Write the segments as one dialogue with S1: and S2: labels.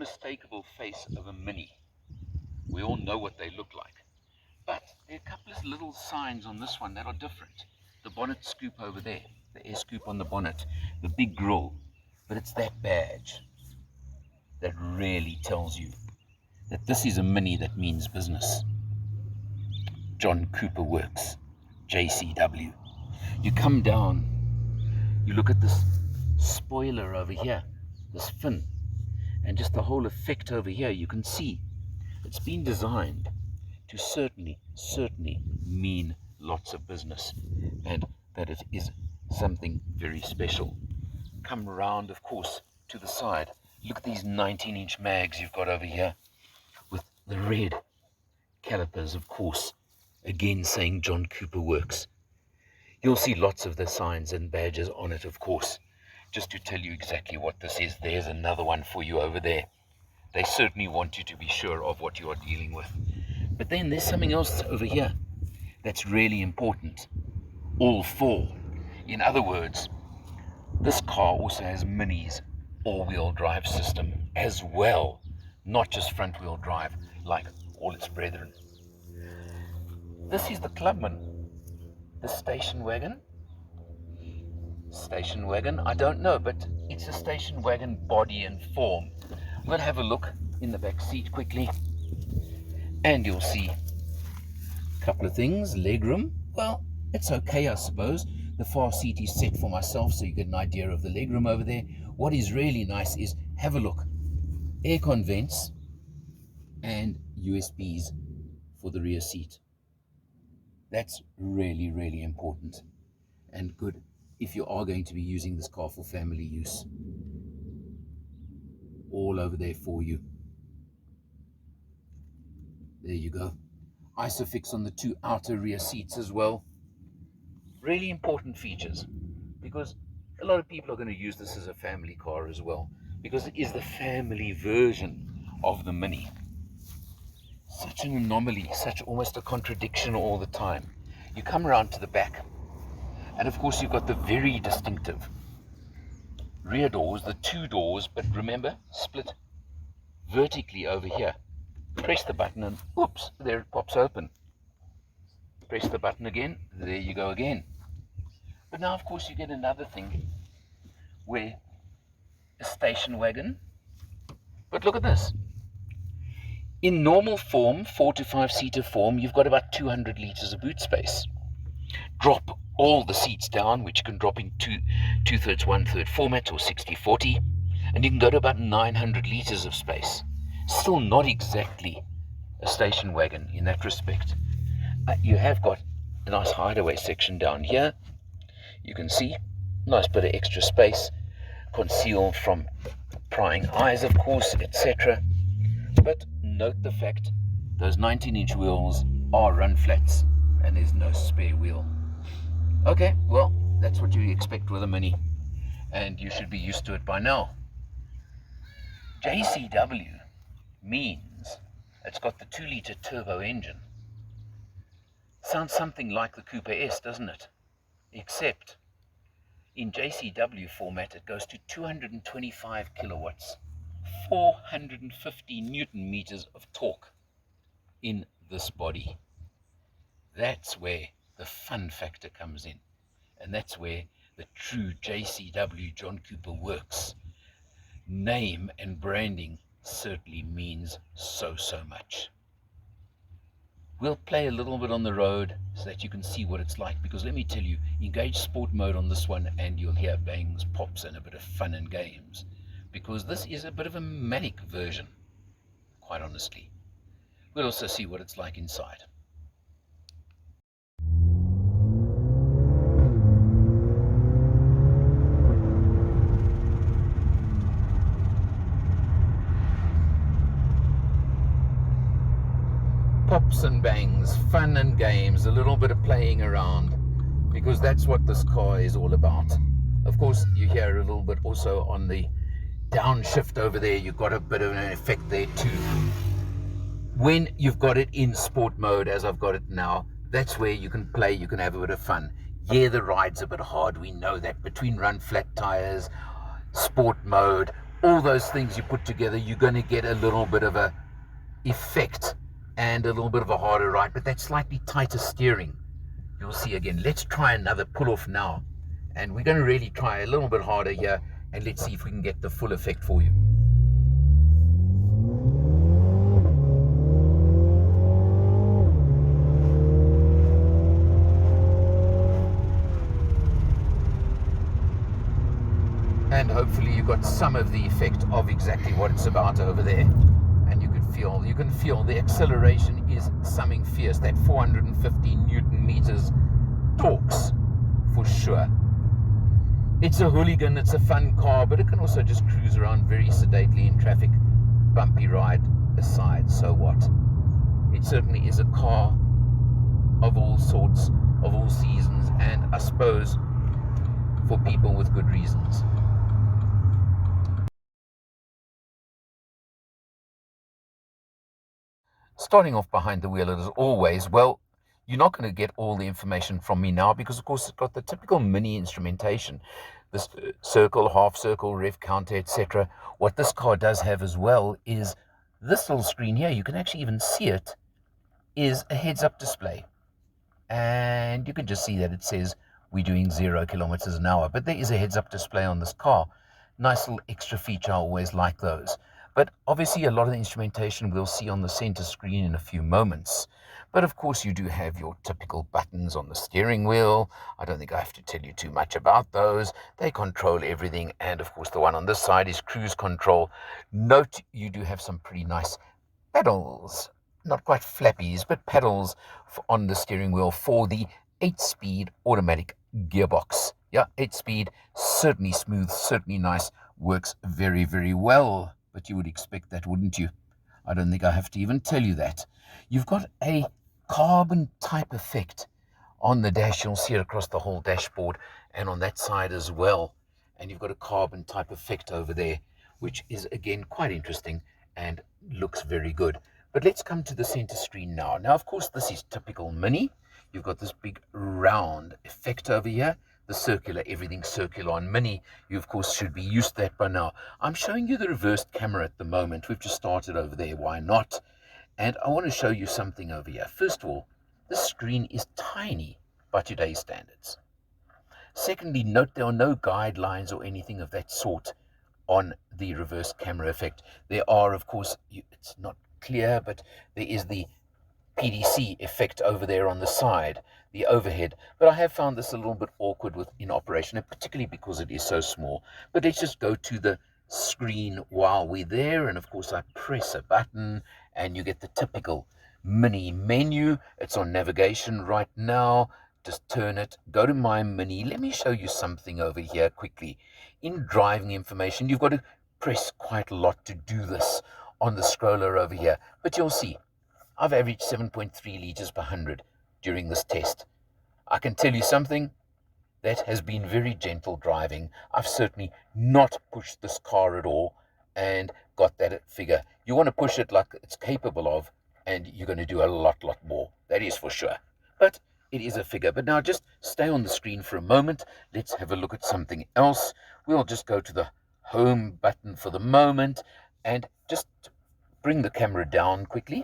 S1: unmistakable face of a Mini. We all know what they look like. But there are a couple of little signs on this one that are different. The bonnet scoop over there, the air scoop on the bonnet, the big grille. But it's that badge that really tells you that this is a Mini that means business. John Cooper Works, JCW. You come down, you look at this spoiler over here, this fin, and just the whole effect over here. You can see it's been designed to certainly mean lots of business, and that it is something very special. Come round, of course, to the side. Look at these 19-inch mags you've got over here with the red calipers, of course, again saying John Cooper Works. You'll see lots of the signs and badges on it, of course. Just to tell you exactly what this is, there's another one for you over there. They certainly want you to be sure of what you are dealing with. But then there's something else over here that's really important. ALL4. In other words, this car also has Mini's all-wheel drive system as well, not just front-wheel drive like all its brethren. This is the Clubman. The station wagon, I don't know, but it's a station wagon body and form. I'm going to have a look in the back seat quickly, and you'll see a couple of things. Legroom, well, it's okay, I suppose. The far seat is set for myself, so you get an idea of the legroom over there. What is really nice is, have a look, aircon vents and USBs for the rear seat. That's really important and good if you are going to be using this car for family use. All over there for you. There you go. Isofix on the two outer rear seats as well. Really important features, because a lot of people are going to use this as a family car as well, because it is the family version of the Mini. Such an anomaly, such almost a contradiction all the time. You come around to the back, and of course you've got the very distinctive rear doors, the two doors, but remember, split vertically over here. Press the button and oops, there it pops open. Press the button again, there you go again. But now of course you get another thing where a station wagon, but look at this. In normal form, 4 to 5 seater form, you've got about 200 litres of boot space. Drop all the seats down, which can drop in 2/3, 1/3 format or 60/40, and you can go to about 900 litres of space. Still not exactly a station wagon in that respect. You have got a nice hideaway section down here. You can see, nice bit of extra space, concealed from prying eyes, of course, etc. But note the fact, those 19-inch wheels are run flats, and there's no spare wheel. Okay, well, that's what you expect with a Mini, and you should be used to it by now. JCW means it's got the 2-litre turbo engine. Sounds something like the Cooper S, doesn't it? Except in JCW format, it goes to 225 kilowatts, 450 Newton meters of torque in this body. That's where the fun factor comes in, and that's where the true JCW John Cooper Works name and branding certainly means so much. We'll play a little bit on the road so that you can see what it's like, because let me tell you, engage sport mode on this one and you'll hear bangs, pops, and a bit of fun and games, because this is a bit of a manic version, quite honestly. We'll also see what it's like inside. Pops and bangs, fun and games, a little bit of playing around, because that's what this car is all about. Of course, you hear a little bit also on the downshift over there. You've got a bit of an effect there too. When you've got it in sport mode, as I've got it now, that's where you can play, you can have a bit of fun. The ride's a bit hard, we know that. Between run flat tires, sport mode, all those things you put together, you're going to get a little bit of a effect and a little bit of a harder ride, but that slightly tighter steering, you'll see again. Let's try another pull off now, and we're going to really try a little bit harder here, and let's see if we can get the full effect for you. And hopefully you got some of the effect of exactly what it's about over there. And you can feel the acceleration is something fierce. That 450 Newton meters torques for sure. It's a hooligan, it's a fun car, but it can also just cruise around very sedately in traffic. Bumpy ride aside, so what? It certainly is a car of all sorts, of all seasons, and I suppose for people with good reasons. Starting off behind the wheel as always, well, you're not going to get all the information from me now because, of course, it's got the typical mini instrumentation. This circle, half circle, rev counter, etc. What this car does have as well is this little screen here. You can actually even see it is a heads-up display. And you can just see that it says we're doing 0 kilometers an hour. But there is a heads-up display on this car. Nice little extra feature. I always like those. But obviously a lot of the instrumentation we'll see on the center screen in a few moments. But of course you do have your typical buttons on the steering wheel. I don't think I have to tell you too much about those. They control everything. And of course the one on this side is cruise control. Note you do have some pretty nice pedals. Not quite flappies, but pedals on the steering wheel for the 8-speed automatic gearbox. Yeah, 8-speed, certainly smooth, certainly nice, works very, very well. But you would expect that, wouldn't you? I don't think I have to even tell you that. You've got a carbon type effect on the dash. You'll see it across the whole dashboard and on that side as well. And you've got a carbon type effect over there, which is, again, quite interesting and looks very good. But let's come to the center screen now. Now, of course, this is typical Mini. You've got this big round effect over here. The circular, everything circular on Mini. You, of course, should be used to that by now. I'm showing you the reversed camera at the moment. We've just started over there. Why not? And I want to show you something over here. First of all, this screen is tiny by today's standards. Secondly, note there are no guidelines or anything of that sort on the reverse camera effect. There are, of course, it's not clear, but there is the PDC effect over there on the side, the overhead. But I have found this a little bit awkward in operation, and particularly because it is so small. But let's just go to the screen while we're there, and of course I press a button and you get the typical Mini menu. It's on navigation right now. Just turn it, go to my Mini. Let me show you something over here quickly. In driving information, you've got to press quite a lot to do this on the scroller over here. But you'll see, I've averaged 7.3 liters per 100 during this test. I can tell you something, that has been very gentle driving. I've certainly not pushed this car at all and got that figure. You want to push it like it's capable of, and you're going to do a lot more. That is for sure. But it is a figure. But now just stay on the screen for a moment. Let's have a look at something else. We'll just go to the home button for the moment and just bring the camera down quickly.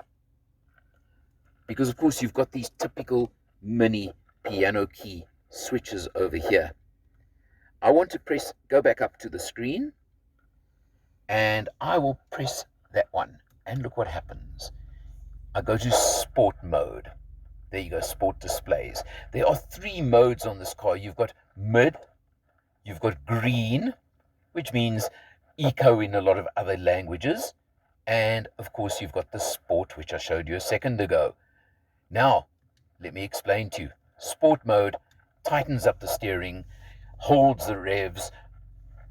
S1: Because, of course, you've got these typical Mini piano key switches over here. I want to go back up to the screen, and I will press that one. And look what happens. I go to sport mode. There you go, sport displays. There are 3 modes on this car. You've got mid, you've got green, which means eco in a lot of other languages. And, of course, you've got the sport, which I showed you a second ago. Now, let me explain to you. Sport mode tightens up the steering, holds the revs,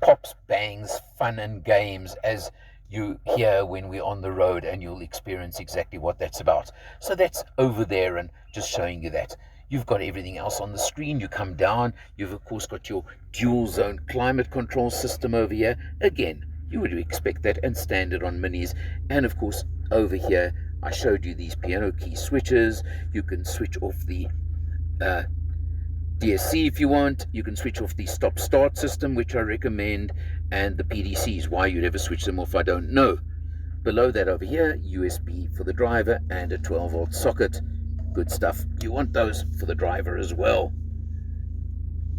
S1: pops, bangs, fun and games as you hear when we're on the road, and you'll experience exactly what that's about. So that's over there and just showing you that. You've got everything else on the screen. You come down, you've of course got your dual zone climate control system over here. Again, you would expect that and standard on Minis. And of course over here I showed you these piano key switches. You can switch off the DSC if you want. You can switch off the stop-start system, which I recommend, and the PDCs. Why you'd ever switch them off, I don't know. Below that over here, USB for the driver and a 12-volt socket. Good stuff. You want those for the driver as well.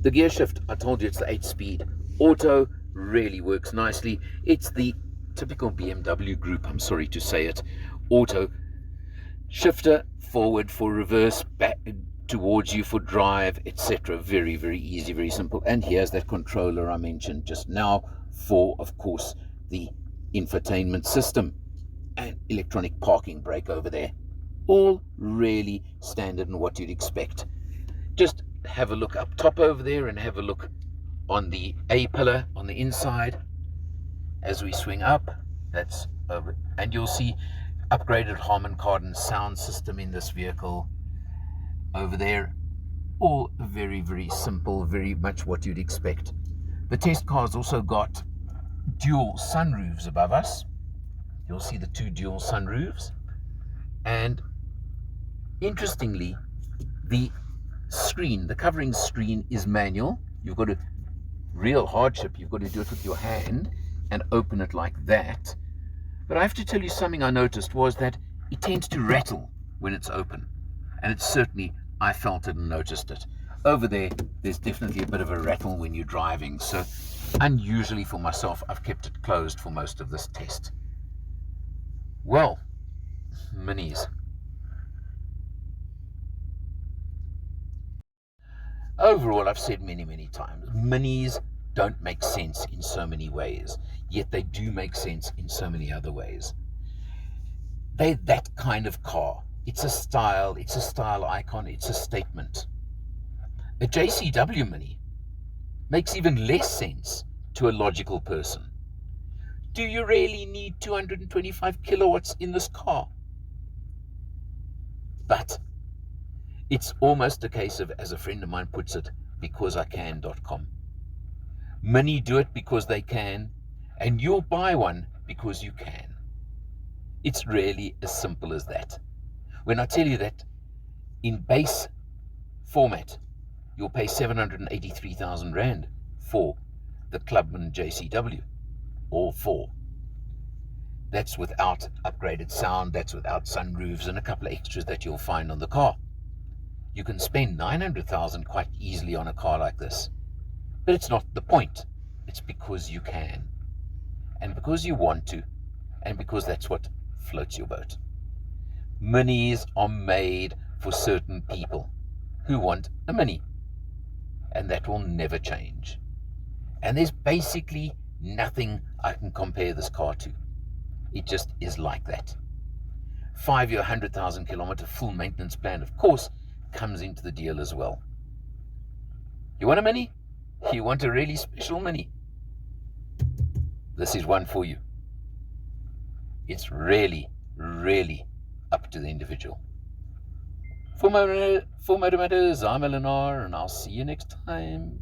S1: The gear shift, I told you it's the 8-speed auto, really works nicely. It's the typical BMW group, I'm sorry to say it. Auto shifter, forward for reverse, back towards you for drive, etc. Very, very easy, very simple. And here's that controller I mentioned just now for, of course, the infotainment system and electronic parking brake over there. All really standard and what you'd expect. Just have a look up top over there and have a look on the A pillar on the inside as we swing up. That's over, and you'll see upgraded Harman Kardon sound system in this vehicle over there. All very, very simple, very much what you'd expect. The test car's also got dual sunroofs above us. You'll see the 2 dual sunroofs, and interestingly, the screen, the covering screen, is manual. You've got a real hardship. You've got to do it with your hand and open it like that. But I have to tell you something I noticed was that it tends to rattle when it's open. And it's certainly, I felt it and noticed it. Over there, there's definitely a bit of a rattle when you're driving. So unusually for myself, I've kept it closed for most of this test. Well, minis. Overall, I've said many, many times, minis don't make sense in so many ways, yet they do make sense in so many other ways. They're that kind of car. It's a style icon, it's a statement. A JCW Mini makes even less sense to a logical person. Do you really need 225 kilowatts in this car? But it's almost a case of, as a friend of mine puts it, becauseIcan.com. Many do it because they can, and you'll buy one because you can. It's really as simple as that. When I tell you that in base format, you'll pay 783,000 Rand for the Clubman JCW, all 4. That's without upgraded sound, that's without sunroofs and a couple of extras that you'll find on the car. You can spend 900,000 quite easily on a car like this. But it's not the point. It's because you can. And because you want to. And because that's what floats your boat. Minis are made for certain people who want a Mini. And that will never change. And there's basically nothing I can compare this car to. It just is like that. 5-year, 100,000 kilometer full maintenance plan, of course, comes into the deal as well. You want a Mini? You want a really special Mini? This is one for you. It's really, really up to the individual. For Motor Matters, I'm Eleanor, and I'll see you next time.